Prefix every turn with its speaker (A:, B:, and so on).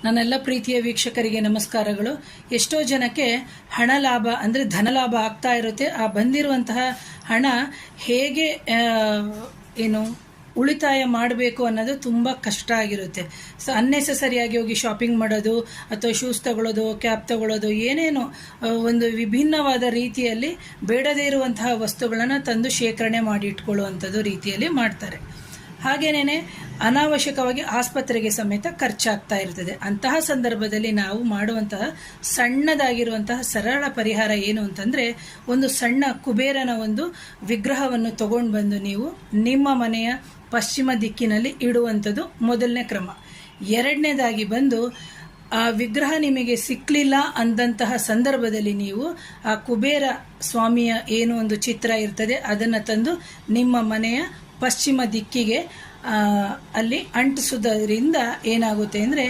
A: ನನ್ನೆಲ್ಲ ಪ್ರೀತಿಯ ವೀಕ್ಷಕರಿಗೆ ನಮಸ್ಕಾರಗಳು. ಎಷ್ಟೋ ಜನಕ್ಕೆ ಹಣ ಲಾಭ ಅಂದರೆ ಧನ ಲಾಭ ಆಗ್ತಾ ಇರುತ್ತೆ. ಆ ಬಂದಿರುವಂತಹ ಹಣ ಹೇಗೆ ಉಳಿತಾಯ ಮಾಡಬೇಕು ಅನ್ನೋದು ತುಂಬ ಕಷ್ಟ ಆಗಿರುತ್ತೆ. ಅನ್ನೆಸೆಸರಿಯಾಗಿ ಹೋಗಿ ಶಾಪಿಂಗ್ ಮಾಡೋದು ಅಥವಾ ಶೂಸ್ ತಗೊಳ್ಳೋದು, ಕ್ಯಾಪ್ ತಗೊಳ್ಳೋದು, ಏನೇನೋ ಒಂದು ವಿಭಿನ್ನವಾದ ರೀತಿಯಲ್ಲಿ ಬೇಡದೇ ಇರುವಂತಹ ವಸ್ತುಗಳನ್ನು ತಂದು ಶೇಖರಣೆ ಮಾಡಿ ಇಟ್ಕೊಳ್ಳುವಂಥದ್ದು ರೀತಿಯಲ್ಲಿ ಮಾಡ್ತಾರೆ. ಹಾಗೇನೇ ಅನಾವಶ್ಯಕವಾಗಿ ಆಸ್ಪತ್ರೆಗೆ ಸಮೇತ ಖರ್ಚಾಗ್ತಾ ಇರ್ತದೆ. ಅಂತಹ ಸಂದರ್ಭದಲ್ಲಿ ನಾವು ಮಾಡುವಂತಹ ಸಣ್ಣದಾಗಿರುವಂತಹ ಸರಳ ಪರಿಹಾರ ಏನು ಅಂತಂದರೆ, ಒಂದು ಸಣ್ಣ ಕುಬೇರನ ಒಂದು ವಿಗ್ರಹವನ್ನು ತಗೊಂಡು ಬಂದು ನೀವು ನಿಮ್ಮ ಮನೆಯ ಪಶ್ಚಿಮ ದಿಕ್ಕಿನಲ್ಲಿ ಇಡುವಂಥದ್ದು ಮೊದಲನೇ ಕ್ರಮ. ಎರಡನೇದಾಗಿ ಬಂದು ಆ ವಿಗ್ರಹ ನಿಮಗೆ ಸಿಕ್ಕಲಿಲ್ಲ ಅಂದಂತಹ ಸಂದರ್ಭದಲ್ಲಿ ನೀವು ಆ ಕುಬೇರ ಸ್ವಾಮಿಯ ಏನು ಒಂದು ಚಿತ್ರ ಇರ್ತದೆ ಅದನ್ನು ತಂದು ನಿಮ್ಮ ಮನೆಯ ಪಶ್ಚಿಮ ದಿಕ್ಕಿಗೆ ಅಲ್ಲಿ ಅಂಟಿಸೋದ್ರಿಂದ ಏನಾಗುತ್ತೆ ಅಂದರೆ